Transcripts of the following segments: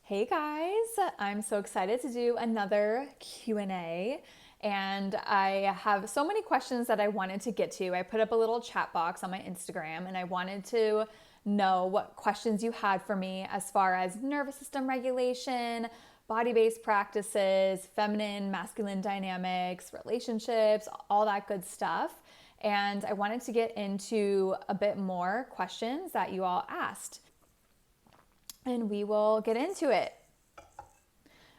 Hey guys, I'm so excited to do another Q&A and I have so many questions that I wanted to get to. I put up a little chat box on my Instagram and I wanted to know what questions you had for me as far as nervous system regulation, body-based practices, feminine, masculine dynamics, relationships, all that good stuff. And I wanted to get into a bit more questions that you all asked. And we will get into it.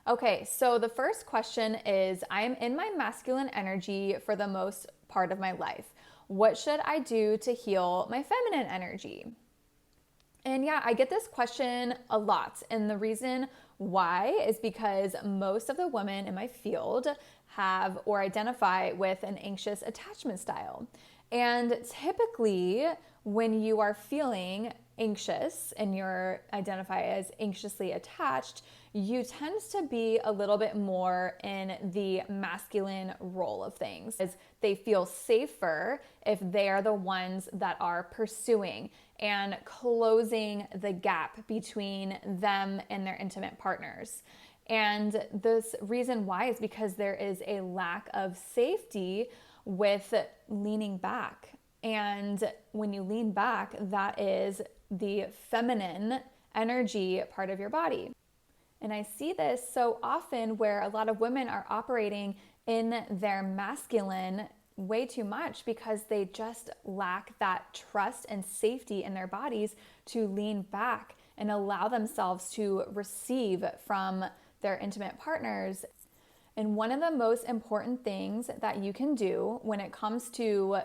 Okay, so the first question is, I am in my masculine energy for the most part of my life. What should I do to heal my feminine energy? And yeah, I get this question a lot. And the reason why is because most of the women in my field have or identify with an anxious attachment style. And typically, when you are feeling anxious and you're identify as anxiously attached, you tend to be a little bit more in the masculine role of things, as they feel safer if they are the ones that are pursuing and closing the gap between them and their intimate partners. And this reason why is because there is a lack of safety with leaning back. And when you lean back, that is the feminine energy part of your body. And I see this so often where a lot of women are operating in their masculine way too much because they just lack that trust and safety in their bodies to lean back and allow themselves to receive from their intimate partners. And one of the most important things that you can do when it comes to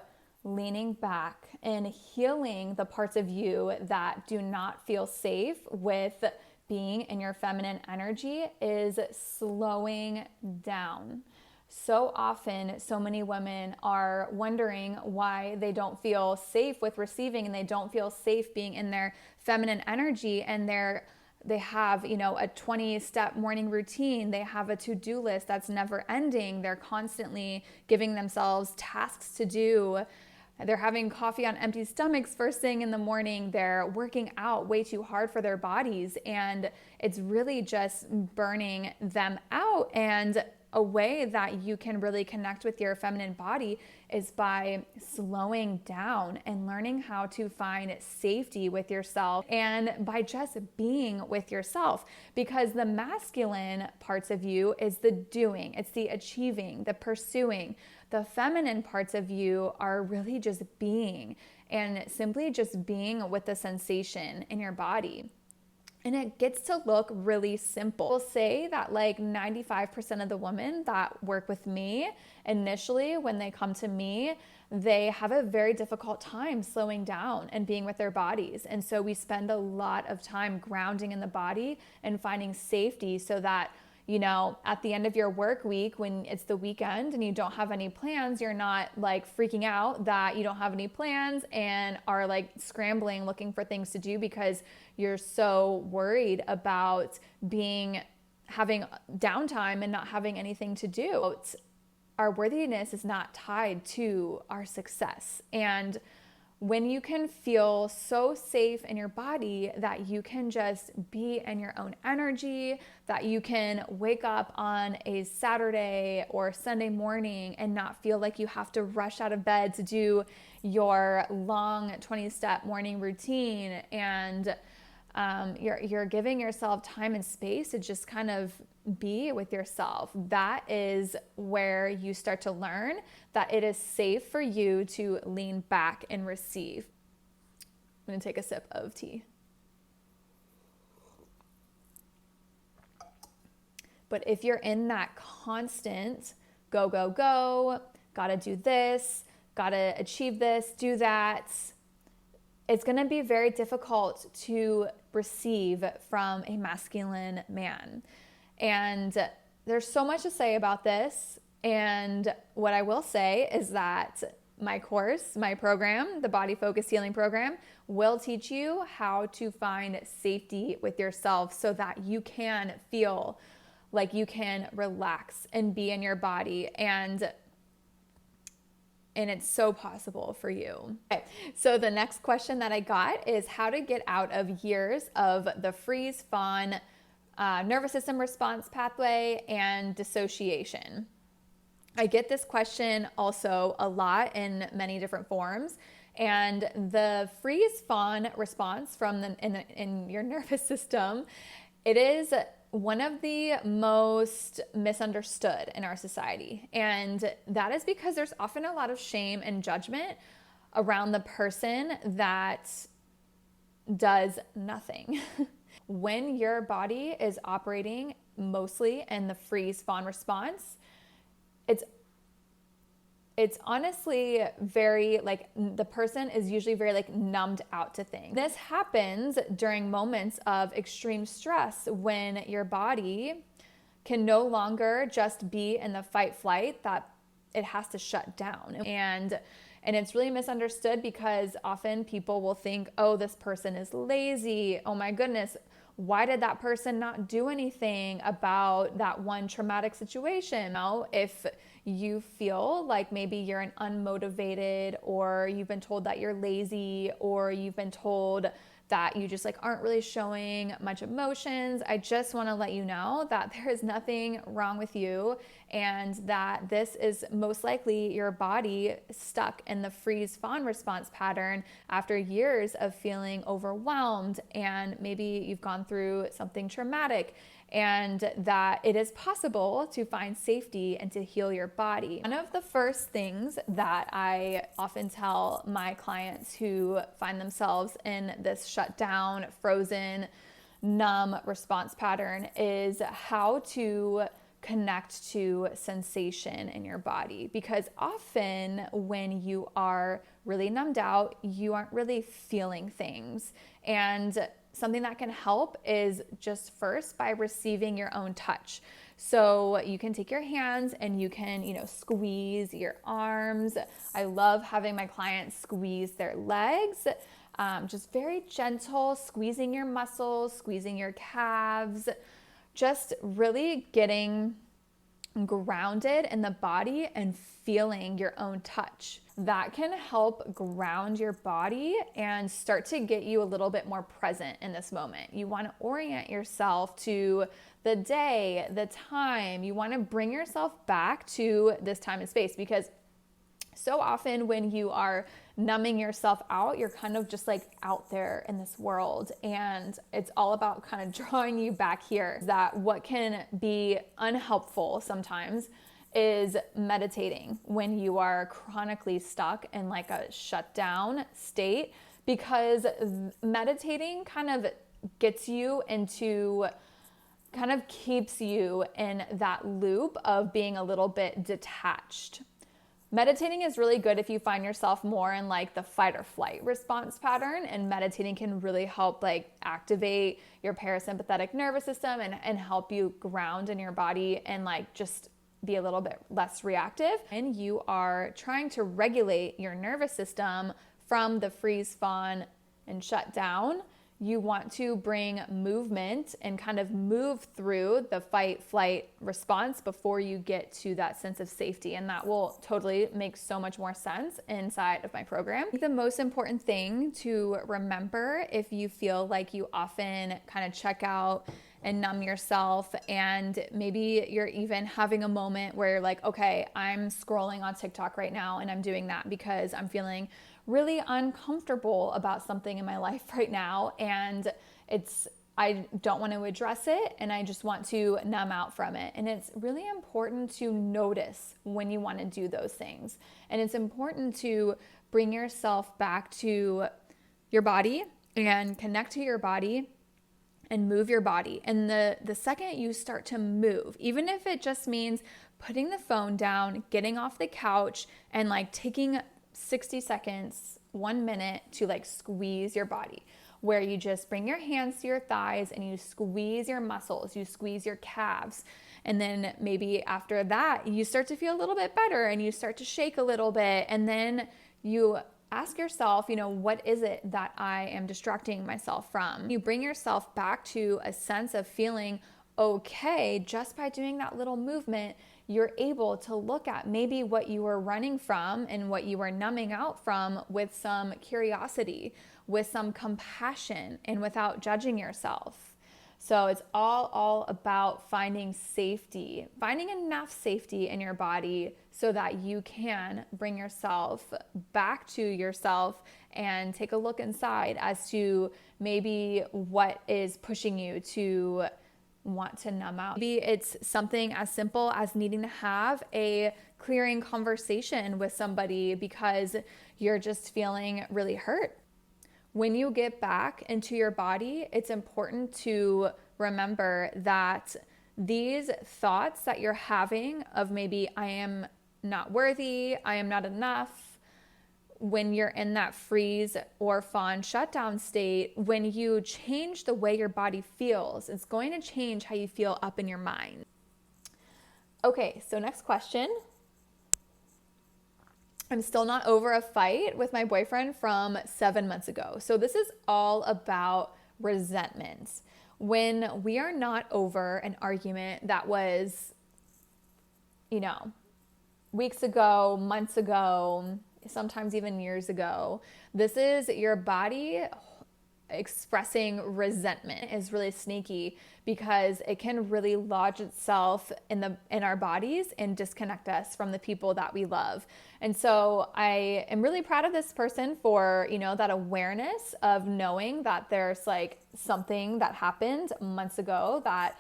leaning back and healing the parts of you that do not feel safe with being in your feminine energy is slowing down. So often, so many women are wondering why they don't feel safe with receiving and they don't feel safe being in their feminine energy, and they have, a 20-step morning routine. They have a to-do list that's never ending. They're constantly giving themselves tasks to do. They're having coffee on empty stomachs first thing in the morning. They're working out way too hard for their bodies, and it's really just burning them out. And a way that you can really connect with your feminine body is by slowing down and learning how to find safety with yourself and by just being with yourself. Because the masculine parts of you is the doing, it's the achieving, the pursuing. The feminine parts of you are really just being and simply just being with the sensation in your body. And it gets to look really simple. I'll say that like 95% of the women that work with me initially, when they come to me, they have a very difficult time slowing down and being with their bodies. And so we spend a lot of time grounding in the body and finding safety so that at the end of your work week, when it's the weekend and you don't have any plans, you're not like freaking out that you don't have any plans and are like scrambling looking for things to do because you're so worried about having downtime and not having anything to do. Our worthiness is not tied to our success. And when you can feel so safe in your body that you can just be in your own energy, that you can wake up on a Saturday or Sunday morning and not feel like you have to rush out of bed to do your long 20-step morning routine, and you're giving yourself time and space to just kind of be with yourself, that is where you start to learn that it is safe for you to lean back and receive. I'm going to take a sip of tea. But if you're in that constant go, go, go, gotta do this, gotta achieve this, do that, it's going to be very difficult to receive from a masculine man. And there's so much to say about this. And what I will say is that my course, my program, the Body Focused Healing Program, will teach you how to find safety with yourself so that you can feel like you can relax and be in your body. And it's so possible for you. Okay, so the next question that I got is how to get out of years of the freeze, fawn, nervous system response pathway, and dissociation. I get this question also a lot in many different forms. And the freeze-fawn response from in your nervous system, it is one of the most misunderstood in our society. And that is because there's often a lot of shame and judgment around the person that does nothing. When your body is operating mostly in the freeze-fawn response, it's honestly very like the person is usually very like numbed out to things. This happens during moments of extreme stress when your body can no longer just be in the fight flight, that it has to shut down. And it's really misunderstood because often people will think, oh, this person is lazy. Oh my goodness, why did that person not do anything about that one traumatic situation? Now, if you feel like maybe you're an unmotivated, or you've been told that you're lazy, or you've been told that you just like aren't really showing much emotions, I just want to let you know that there is nothing wrong with you, and that this is most likely your body stuck in the freeze-fawn response pattern after years of feeling overwhelmed, and maybe you've gone through something traumatic, and that it is possible to find safety and to heal your body. One of the first things that I often tell my clients who find themselves in this shut down, frozen, numb response pattern is how to connect to sensation in your body. Because often when you are really numbed out, you aren't really feeling things. And something that can help is just first by receiving your own touch. So you can take your hands and you can, squeeze your arms. I love having my clients squeeze their legs, just very gentle, squeezing your muscles, squeezing your calves, just really getting grounded in the body and feeling your own touch. That can help ground your body and start to get you a little bit more present in this moment. You want to orient yourself to the day, the time. You want to bring yourself back to this time and space, because so often when you are numbing yourself out, you're kind of just like out there in this world, and it's all about kind of drawing you back here. That what can be unhelpful sometimes is meditating when you are chronically stuck in like a shutdown state, because meditating kind of gets you into, kind of keeps you in that loop of being a little bit detached. Meditating is really good if you find yourself more in like the fight or flight response pattern, and meditating can really help like activate your parasympathetic nervous system and help you ground in your body and like just be a little bit less reactive. And you are trying to regulate your nervous system from the freeze, fawn, and shut down. You want to bring movement and kind of move through the fight flight response before you get to that sense of safety. And that will totally make so much more sense inside of my program. The most important thing to remember, if you feel like you often kind of check out and numb yourself, and maybe you're even having a moment where you're like, okay, I'm scrolling on TikTok right now, and I'm doing that because I'm feeling really uncomfortable about something in my life right now, and I don't want to address it, and I just want to numb out from it. And it's really important to notice when you want to do those things, and it's important to bring yourself back to your body and connect to your body and move your body. And the second you start to move, even if it just means putting the phone down, getting off the couch, and like taking 60 seconds, 1 minute to like squeeze your body, where you just bring your hands to your thighs and you squeeze your muscles, you squeeze your calves. And then maybe after that, you start to feel a little bit better and you start to shake a little bit. And then you ask yourself, what is it that I am distracting myself from? You bring yourself back to a sense of feeling okay just by doing that little movement. You're able to look at maybe what you were running from and what you were numbing out from with some curiosity, with some compassion, and without judging yourself. So it's all about finding safety, finding enough safety in your body so that you can bring yourself back to yourself and take a look inside as to maybe what is pushing you to want to numb out. Maybe it's something as simple as needing to have a clearing conversation with somebody because you're just feeling really hurt. When you get back into your body, it's important to remember that these thoughts that you're having of maybe I am not worthy, I am not enough, when you're in that freeze or fawn shutdown state, when you change the way your body feels, it's going to change how you feel up in your mind. Okay, so next question. I'm still not over a fight with my boyfriend from 7 months ago. So this is all about resentment. When we are not over an argument that was, weeks ago, months ago, sometimes even years ago, this is your body expressing resentment. Is really sneaky because it can really lodge itself in our bodies and disconnect us from the people that we love. And so I am really proud of this person for, that awareness of knowing that there's like something that happened months ago that,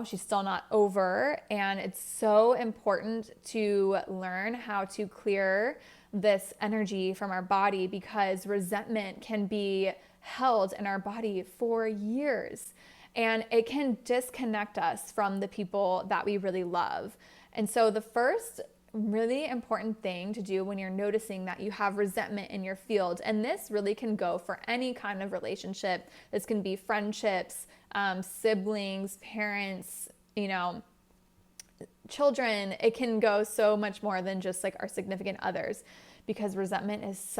she's still not over. And it's so important to learn how to clear this energy from our body because resentment can be held in our body for years and it can disconnect us from the people that we really love. And so the first really important thing to do when you're noticing that you have resentment in your field, and this really can go for any kind of relationship. This can be friendships, siblings, parents, children. It can go so much more than just like our significant others because resentment is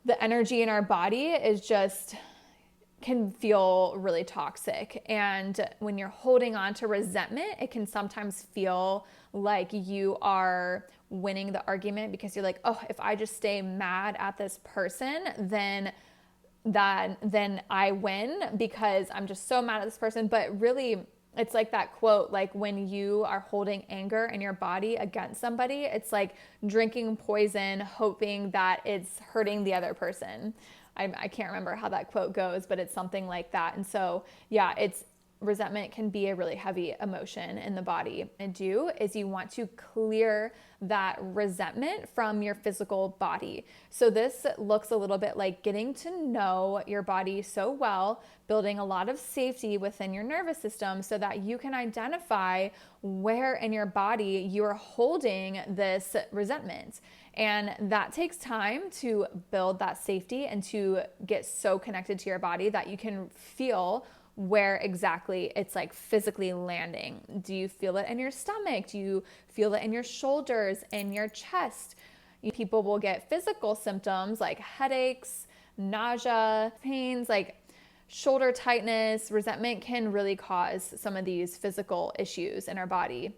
the energy in our body is just can feel really toxic. And when you're holding on to resentment, it can sometimes feel like you are winning the argument because you're like, oh, if I just stay mad at this person, then I win because I'm just so mad at this person. But really, it's like that quote, like when you are holding anger in your body against somebody, it's like drinking poison, hoping that it's hurting the other person. I can't remember how that quote goes, but it's something like that. And so, yeah, resentment can be a really heavy emotion in the body. And you want to clear that resentment from your physical body. So this looks a little bit like getting to know your body so well, building a lot of safety within your nervous system so that you can identify where in your body you are holding this resentment. And that takes time to build that safety and to get so connected to your body that you can feel where exactly it's like physically landing. Do you feel it in your stomach? Do you feel it in your shoulders, in your chest? People will get physical symptoms like headaches, nausea, pains, like shoulder tightness. Resentment can really cause some of these physical issues in our body.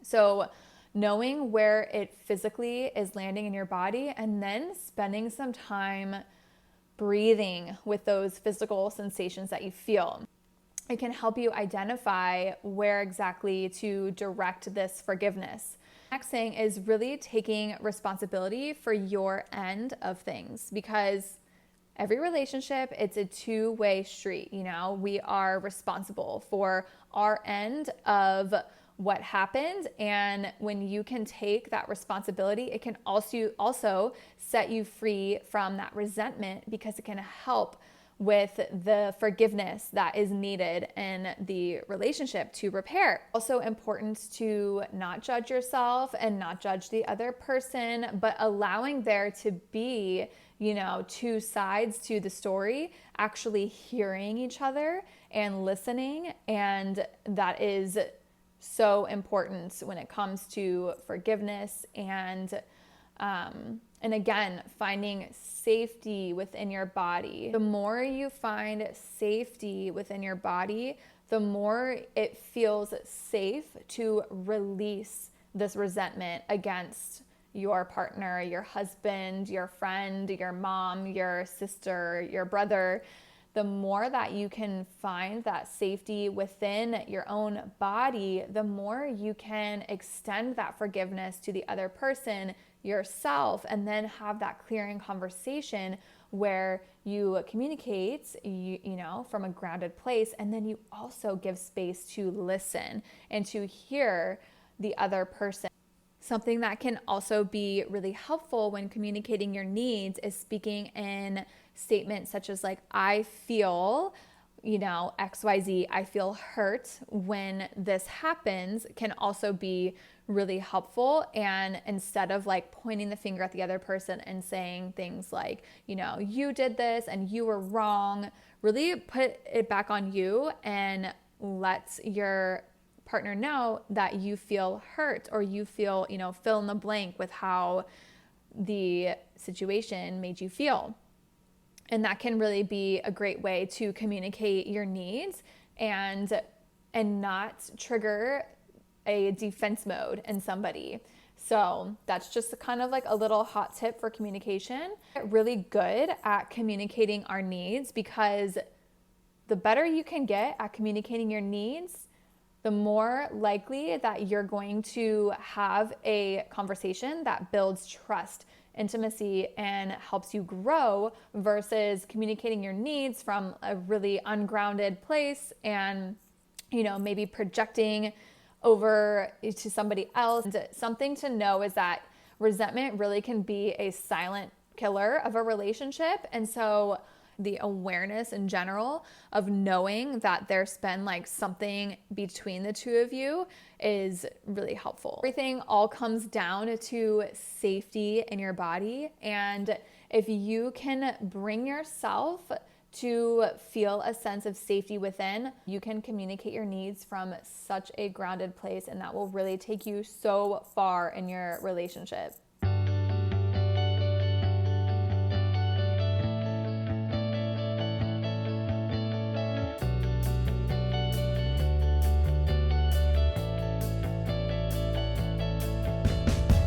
So knowing where it physically is landing in your body and then spending some time breathing with those physical sensations that you feel. It can help you identify where exactly to direct this forgiveness. Next thing is really taking responsibility for your end of things because every relationship, it's a two-way street. We are responsible for our end of what happened. And when you can take that responsibility, it can also set you free from that resentment because it can help with the forgiveness that is needed in the relationship to repair. Also important to not judge yourself and not judge the other person, but allowing there to be, two sides to the story, actually hearing each other and listening. And that is so important when it comes to forgiveness and again, finding safety within your body. The more you find safety within your body, the more it feels safe to release this resentment against your partner, your husband, your friend, your mom, your sister, your brother. the more that you can find that safety within your own body, the more you can extend that forgiveness to the other person, yourself, and then have that clearing conversation where you communicate, you know, from a grounded place, and then you also give space to listen and to hear the other person. Something that can also be really helpful when communicating your needs is speaking in statements such as like, I feel, you know, XYZ, I feel hurt when this happens, can also be really helpful. And instead of like pointing the finger at the other person and saying things like, you know, you did this and you were wrong, really put it back on you and let your partner know that you feel hurt, or you feel, you know, fill in the blank with how the situation made you feel. And that can really be a great way to communicate your needs and not trigger a defense mode in somebody. So that's just kind of like a little hot tip for communication. Really good at communicating our needs, because the better you can get at communicating your needs, the more likely that you're going to have a conversation that builds trust, intimacy, and helps you grow, versus communicating your needs from a really ungrounded place and, you know, maybe projecting over to somebody else. And something to know is that resentment really can be a silent killer of a relationship. And so the awareness in general of knowing that there's been like something between the two of you is really helpful. Everything all comes down to safety in your body. And if you can bring yourself to feel a sense of safety within, you can communicate your needs from such a grounded place, and that will really take you so far in your relationship.